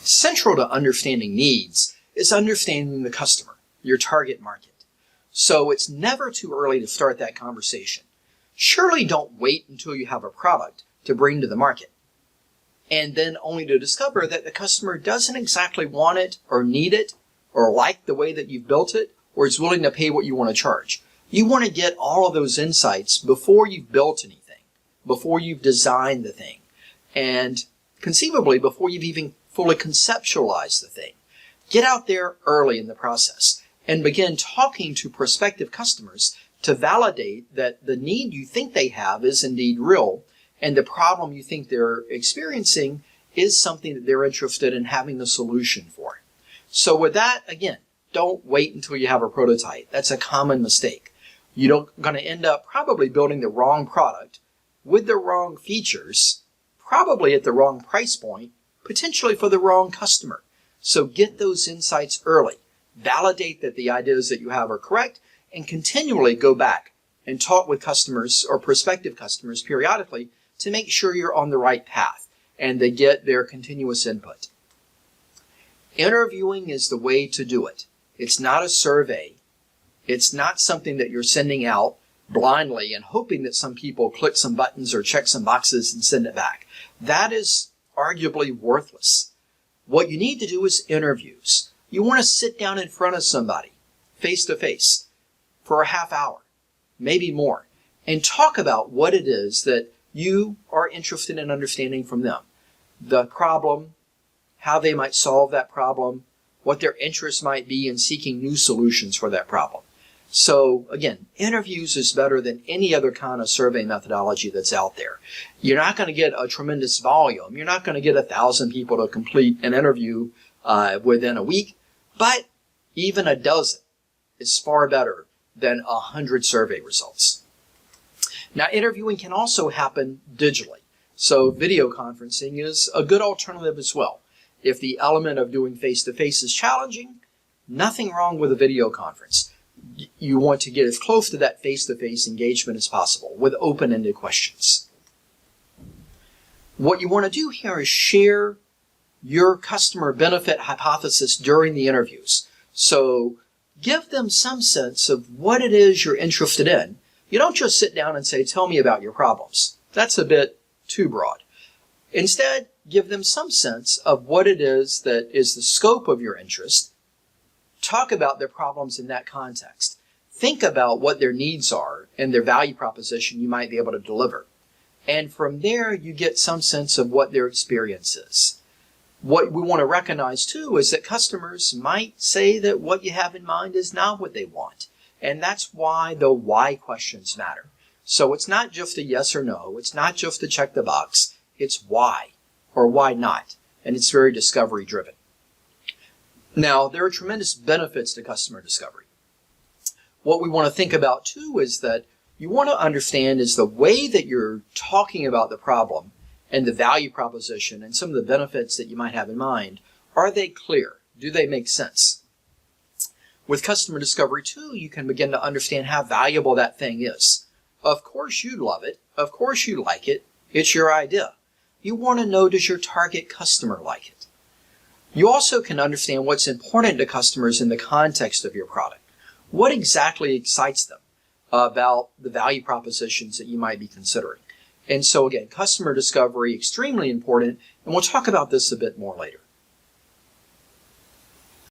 Central to understanding needs is understanding the customer, your target market. So it's never too early to start that conversation. Surely don't wait until you have a product to bring to the market, and then only to discover that the customer doesn't exactly want it or need it or like the way that you've built it or is willing to pay what you want to charge. You want to get all of those insights before you've built anything, before you've designed the thing, and conceivably before you've even fully conceptualized the thing. Get out there early in the process and begin talking to prospective customers to validate that the need you think they have is indeed real, and the problem you think they're experiencing is something that they're interested in having a solution for. So with that, again, don't wait until you have a prototype. That's a common mistake. You're going to end up probably building the wrong product with the wrong features, probably at the wrong price point, potentially for the wrong customer. So get those insights early. Validate that the ideas that you have are correct, and continually go back and talk with customers or prospective customers periodically to make sure you're on the right path and they get their continuous input. Interviewing is the way to do it. It's not a survey. It's not something that you're sending out blindly and hoping that some people click some buttons or check some boxes and send it back. That is arguably worthless. What you need to do is interviews. You want to sit down in front of somebody face to face for a half hour, maybe more, and talk about what it is that you are interested in understanding from them. The problem, how they might solve that problem, what their interests might be in seeking new solutions for that problem. So again, interviews is better than any other kind of survey methodology that's out there. You're not going to get a tremendous volume. You're not going to get 1,000 people to complete an interview within a week, but even a dozen is far better than 100 survey results. Now, interviewing can also happen digitally. So video conferencing is a good alternative as well. If the element of doing face-to-face is challenging, nothing wrong with a video conference. You want to get as close to that face-to-face engagement as possible with open-ended questions. What you want to do here is share your customer benefit hypothesis during the interviews. So give them some sense of what it is you're interested in. You don't just sit down and say, tell me about your problems. That's a bit too broad. Instead, give them some sense of what it is that is the scope of your interest. Talk about their problems in that context. Think about what their needs are and their value proposition you might be able to deliver. And from there, you get some sense of what their experience is. What we want to recognize, too, is that customers might say that what you have in mind is not what they want. And that's why the why questions matter. So it's not just a yes or no. It's not just to check the box. It's why or why not. And it's very discovery driven. Now, there are tremendous benefits to customer discovery. What we want to think about, too, is that you want to understand is the way that you're talking about the problem and the value proposition and some of the benefits that you might have in mind, are they clear? Do they make sense? With customer discovery, too, you can begin to understand how valuable that thing is. Of course you love it. Of course you like it. It's your idea. You want to know, does your target customer like it? You also can understand what's important to customers in the context of your product. What exactly excites them about the value propositions that you might be considering? And so again, customer discovery, extremely important, and we'll talk about this a bit more later.